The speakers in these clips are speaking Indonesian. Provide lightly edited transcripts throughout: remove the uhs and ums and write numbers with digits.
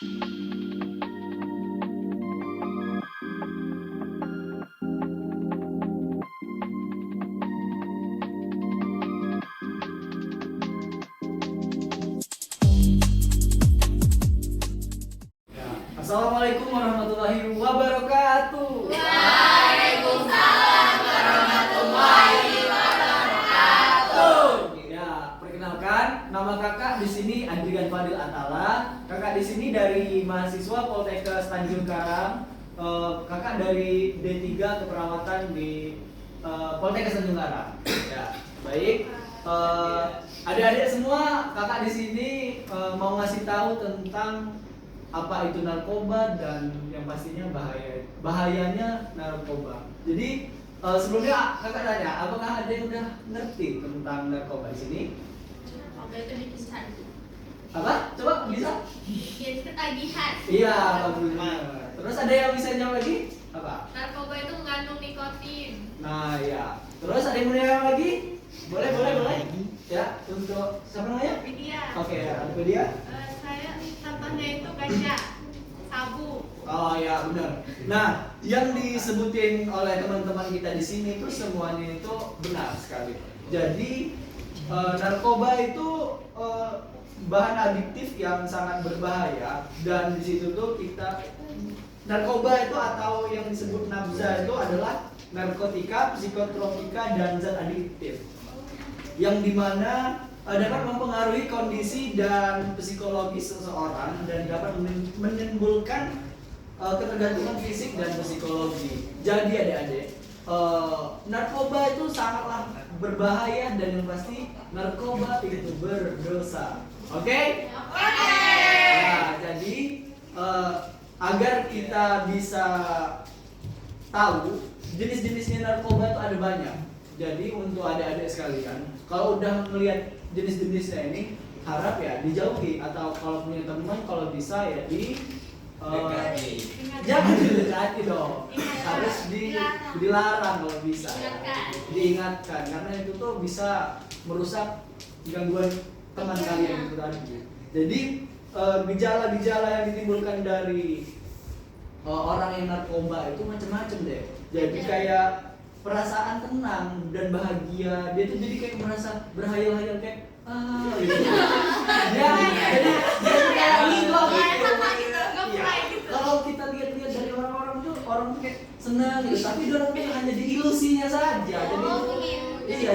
Assalamualaikum warahmatullahi wabarakatuh. Waalaikumsalam warahmatullahi wabarakatuh. Ya, perkenalkan, nama kakak di sini Andrian Fadil Atala. Kakak di sini dari mahasiswa Poltekkes Tanjung Karang. Kakak dari D3 Keperawatan di Poltekkes Tanjung Karang. Ya, baik. Adik-adik semua, kakak di sini mau ngasih tahu tentang apa itu narkoba dan yang pastinya bahayanya narkoba. Jadi sebelumnya kakak tanya, apakah ada yang udah ngerti tentang narkoba di sini? Narkoba itu bikin candu. Apa? Coba bisa? Bikin ketagihan. Iya, bagusnya. Terus ada yang bisa jawab lagi? Apa? Narkoba itu mengandung nikotin. Nah, ya. Terus ada yang mau jawab lagi? Boleh. Ya, untuk siapa namanya? Dia. Oke, apa dia? Saya contohnya itu ganja, sabu. Oh ya benar. Nah, yang disebutin oleh teman-teman kita di sini itu semuanya itu benar sekali. Jadi narkoba itu bahan adiktif yang sangat berbahaya dan di situ tuh narkoba itu atau yang disebut nafza itu adalah narkotika, psikotropika dan zat adiktif yang dimana dapat mempengaruhi kondisi dan psikologis seseorang dan dapat menimbulkan ketergantungan fisik dan psikologi. Jadi adik-adik, narkoba itu sangatlah berbahaya dan yang pasti narkoba itu berdosa. Oke? Nah, jadi agar kita bisa tahu jenis-jenisnya narkoba itu ada banyak. Jadi untuk adik-adik sekalian, kalau udah melihat jenis-jenisnya ini, harap ya dijauhi atau kalau punya teman kalau bisa ya jangan didekati dong. Harus dilarang kalau bisa. Diingatkan karena itu tuh bisa merusak gangguan teman kalian itu tadi. Jadi gejala-gejala yang ditimbulkan dari orang yang narkoba itu macam-macam deh. Jadi kayak perasaan tenang dan bahagia, dia tuh jadi kayak merasa berhayal-hayal kayak gitu. Jadi kayak gitu. Kalau kita lihat-lihat dari orang-orang tuh orang tuh kayak senang gitu, tapi dia orang tuh hanya di ilusinya saja. Jadi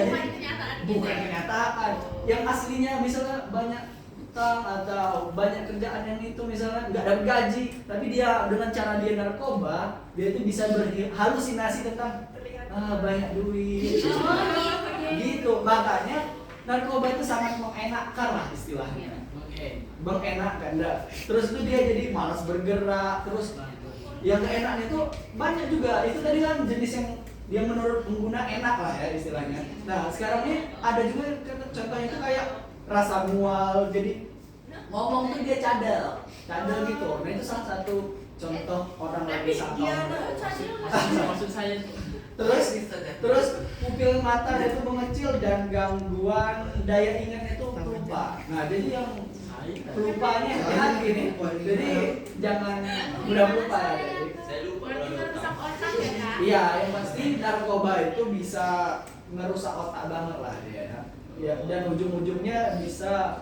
bukan kenyataan. Yang aslinya misalnya banyak utang atau banyak kerjaan yang itu misalnya nggak dapat gaji, tapi dia dengan cara dia narkoba, dia tuh bisa berhalusinasi tentang banyak duit gitu. Makanya narkoba itu sangat mengenakkan lah istilahnya. Mengenakkan dah. Terus itu dia jadi malas bergerak. Terus yang keenaknya itu banyak juga. Itu tadi kan jenis yang menurut pengguna enak lah ya istilahnya. Nah sekarang ini ada juga contohnya itu kayak rasa mual. Jadi ngomong tuh dia cadel gitu. Nah itu salah satu contoh orang lagi sakau. Maksud saya Terus pupil mata itu mengecil dan gangguan daya ingat itu lupa. Nah jadi yang pelupanya hati nih. Jadi jangan mudah lupa ya. saya lupa Berarti merusak otak ya kak? Iya, yang pasti narkoba itu bisa merusak otak banget lah dia. Ya, dan ujung-ujungnya bisa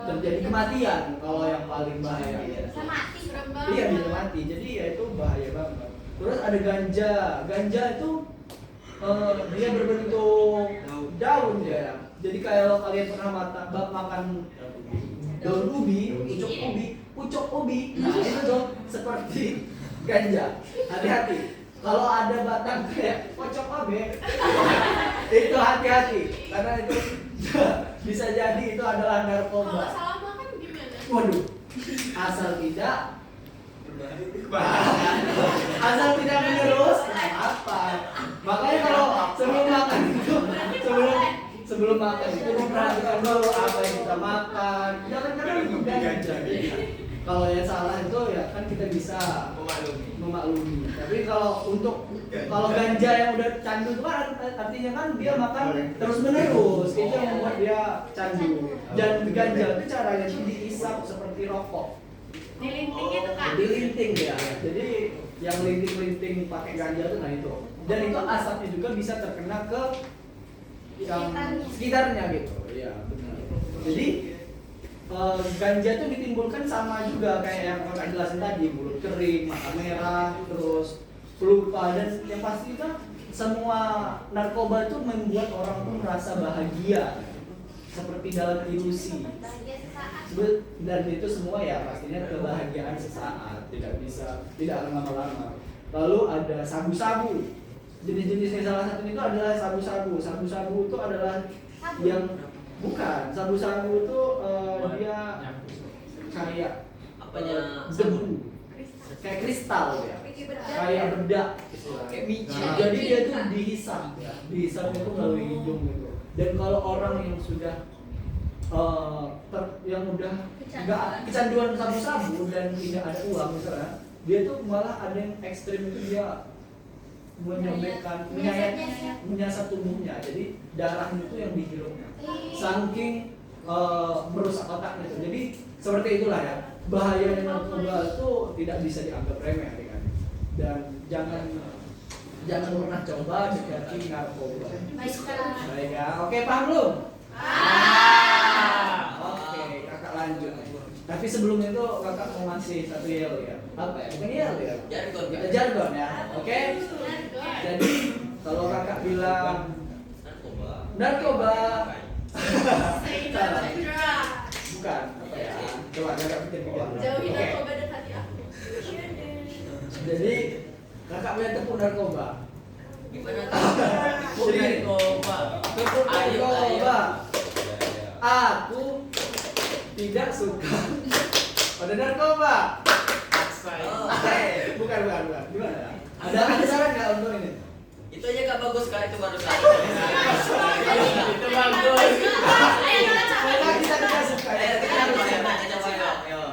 terjadi kematian kalau yang paling bahaya. Bisa mati, serem banget. Iya bisa mati. Jadi ya itu bahaya banget. Terus ada ganja itu dia berbentuk daun ya. Jadi kalau kalian pernah makan daun ubi, pucuk ubi, nah itu tuh seperti ganja. Hati-hati. Kalau ada batang kayak pocok abe, itu hati-hati karena itu bisa jadi itu adalah narkoba. Kalau salah makan gimana? Waduh, asal tidak menerus apa? Makanya kalau sebelum makan itu sebelum makan itu memperhatikan dulu apa yang kita makan. Jangan itu ganja. Kalau yang salah itu ya kan kita bisa memaklumi. Tapi kalau ganja yang udah candu itu kan artinya kan dia makan terus menerus, itu yang membuat dia candu. Dan ganja itu caranya itu dihisap seperti rokok. Dilinting itu kan. Jadi linting ya. Jadi yang linting-linting pakai ganja tuh nah itu. Dan itu asapnya juga bisa terkena ke yang sekitarnya gitu. Iya, benar. Jadi ganja tuh ditimbulkan sama juga kayak yang kakak jelasin tadi, mulut kering, mata merah, terus pelupa, dan yang pasti kan semua narkoba itu membuat orang tuh merasa bahagia seperti dalam ilusi. Dan itu semua ya pastinya kebahagiaan sesaat, tidak lama-lama. Lalu ada sabu-sabu. Jenis-jenisnya salah satunya itu adalah sabu-sabu. Sabu-sabu itu adalah yang bukan, sabu-sabu itu dia kayak debu, kayak kristal ya, kayak bedak Kayak biji. jadi dia tuh dihisap ya, dihisap itu melalui hidung gitu. Dan kalau orang yang sudah yang udah nggak kecanduan sabu-sabu dan tidak ada uang misalnya, dia tuh malah ada yang ekstrim itu dia menyabetkan, menyasar tubuhnya, jadi darahnya itu yang dihirupnya, saking merusak otaknya itu. Jadi seperti itulah ya, bahaya narkoba itu tidak bisa dianggap remeh kan. Dan jangan pernah coba dekati narkoba. Baik ya, oke paham belum? Oke, kakak lanjut. Tapi sebelum itu kakak mau ngasih satu yel ya. Apa ya? Bukan yel ya? Jargon. Kita jargon ya. Oke. Jadi kalau kakak bilang narkoba, salah. Bukan apa ya? Coba kakak pikir-pikir. Jauhi Oke. narkoba dekati aku. Jadi kakak punya tepung narkoba. Gimana tuh? Narkoba. Tepung Ayo, narkoba. ayo. Aku tidak suka pada narkoba. Bukan. Gimana? Ada saran nggak untuk ini? Itu aja gak bagus kali, itu baru kali. Itu bagus. Coba kita tidak suka. Ayo, kita harus coba ayo.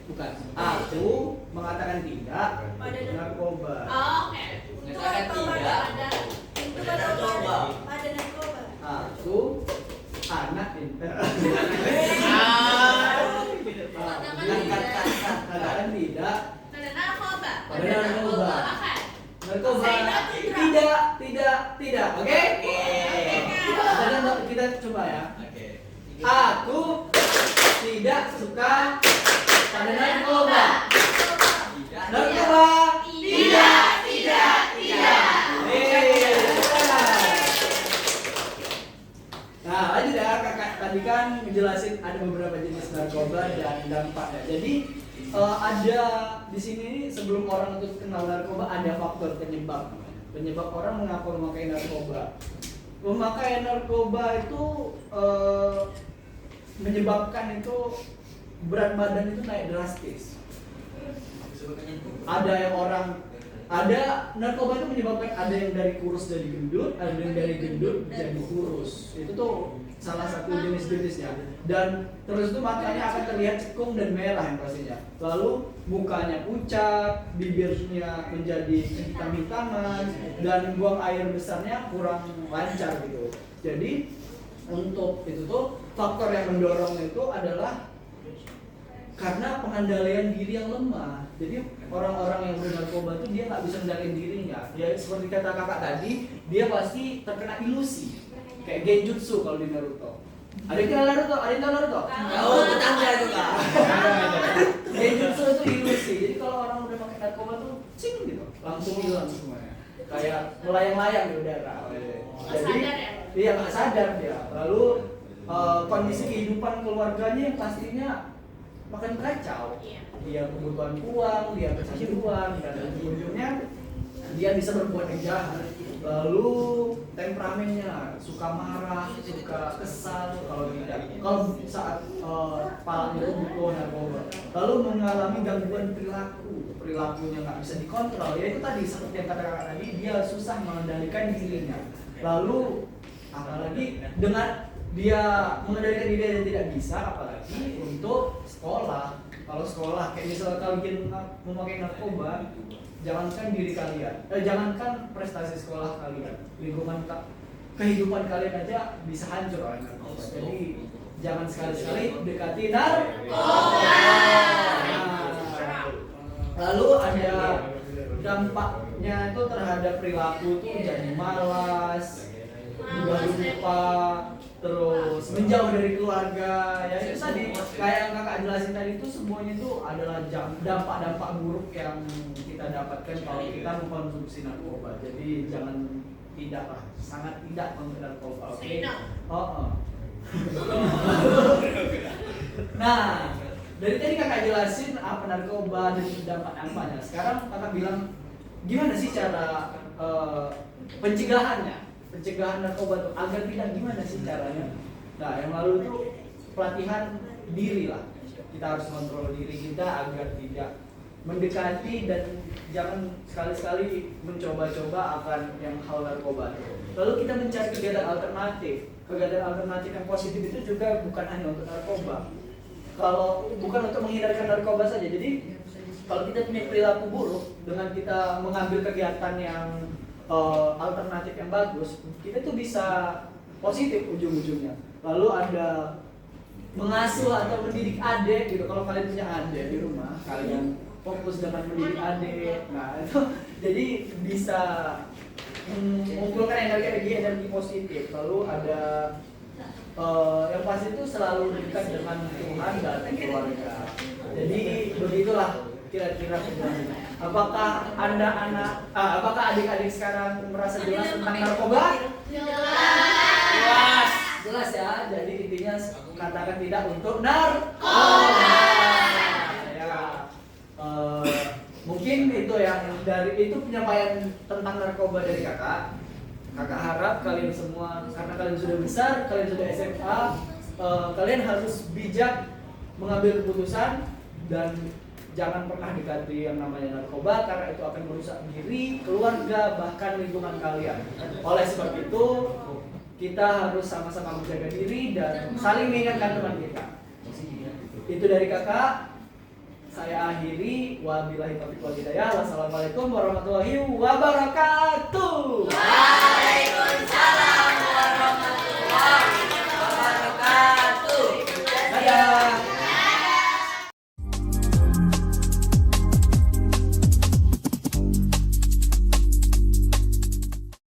Bukan. Aku mengatakan tidak pada narkoba. Oh, oke. Mengatakan tidak. Pada narkoba. Aku anak pintar. Katakan tidak Pada narkoba. pada narkoba. Oke. Narkoba tidak. Oke? Kita coba ya. Oke. Aku tidak suka pada narkoba. Narkoba Tidak. Nah, lanjut ya, kakak tadi kan ngejelasin ada beberapa jenis narkoba dan dampaknya. Jadi ada di sini sebelum orang itu kenal narkoba ada faktor penyebab. Penyebab orang mengapa memakai narkoba. Memakai narkoba itu menyebabkan itu berat badan itu naik drastis. Ada narkoba itu menyebabkan ada yang dari kurus jadi gendut, ada yang dari gendut jadi kurus. Itu tuh salah satu jenis-jenisnya. Dan terus itu matanya akan terlihat cekung dan merah yang pastinya. Lalu mukanya pucat, bibirnya menjadi hitam-hitaman, dan buang air besarnya kurang lancar gitu. Jadi untuk itu tuh faktor yang mendorong itu adalah karena pengendalian diri yang lemah. Jadi orang-orang yang bernarkoba itu dia nggak bisa mengendalikan dirinya. Ya seperti kata kakak tadi, dia pasti terkena ilusi. Kayak genjutsu kalau di Naruto. Ada yang tahu Naruto? Ada yang tahu Naruto? Oh, tetangga itu kak. Genjutsu itu ilusi. Jadi kalau orang udah pakai narkoba tuh cing gitu, langsung hilang semuanya. Kayak melayang-layang di udara. Jadi sadar ya? Iya nggak sadar dia. Lalu kondisi kehidupan keluarganya yang pastinya makin kacau. Dia kebutuhan uang, dia kecanduan, dan ujungnya dia bisa berbuat yang jahat. Lalu temperamennya suka marah, suka kesal kalau saat palanya itu butuh narkoba. Lalu mengalami gangguan perilakunya nggak bisa dikontrol. Ya itu tadi seperti yang kata kakak tadi, dia susah mengendalikan dirinya. Lalu apalagi dengan dia mengendalikan diri yang tidak bisa, apalagi untuk sekolah. Kalau sekolah kayak misalnya kalian memakai narkoba, jangankan diri kalian, jangankan prestasi sekolah kalian, lingkungan kehidupan kalian aja bisa hancur oleh narkoba. Jadi jangan sekali-sekali dekati narkoba. Lalu ada dampaknya itu terhadap perilaku tuh jadi malas, mudah lupa, terus menjauh dari keluarga. Ya itu tadi kayak yang kakak jelasin tadi itu semuanya itu adalah dampak-dampak buruk yang kita dapatkan kalau kita mengkonsumsi narkoba. Jadi jangan tidak lah, sangat tidak mengambil narkoba. Oke? Nah, dari tadi kakak jelasin apa narkoba dan dampak-dampaknya. Sekarang kakak bilang gimana sih cara pencegahannya? Pencegahan narkoba tuh agar tidak gimana sih caranya? Nah, yang lalu itu pelatihan diri lah. Kita harus kontrol diri kita agar tidak mendekati dan jangan sekali-sekali mencoba-coba akan yang hal narkoba. Lalu kita mencari kegiatan alternatif. Kegiatan alternatif yang positif itu juga bukan hanya untuk narkoba. Kalau bukan untuk menghindarkan narkoba saja. Jadi kalau kita punya perilaku buruk dengan kita mengambil kegiatan yang alternatif yang bagus, kita tuh bisa positif ujung-ujungnya. Lalu ada mengasuh atau mendidik adik gitu. Kalau kalian punya adik di rumah, kalian fokus dengan mendidik adik. Nah itu jadi bisa mengumpulkan energi positif. Lalu ada yang pasti itu selalu dekat dengan Tuhan dan keluarga. Jadi begitulah kira-kira penjelasannya. Apakah apakah adik-adik sekarang merasa jelas tentang narkoba? Jelas ya. Jadi intinya katakan tidak untuk narkoba. Mungkin itu yang dari itu penyampaian tentang narkoba dari kakak. Kakak harap kalian semua, karena kalian sudah besar, kalian sudah SMA, kalian harus bijak mengambil keputusan dan jangan pernah dekati yang namanya narkoba karena itu akan merusak diri, keluarga, bahkan lingkungan kalian. Oleh sebab itu, kita harus sama-sama menjaga diri dan saling mengingatkan teman kita. Itu dari kakak. Saya akhiri, wabillahi taufiq wal hidayah. Wassalamualaikum warahmatullahi wabarakatuh.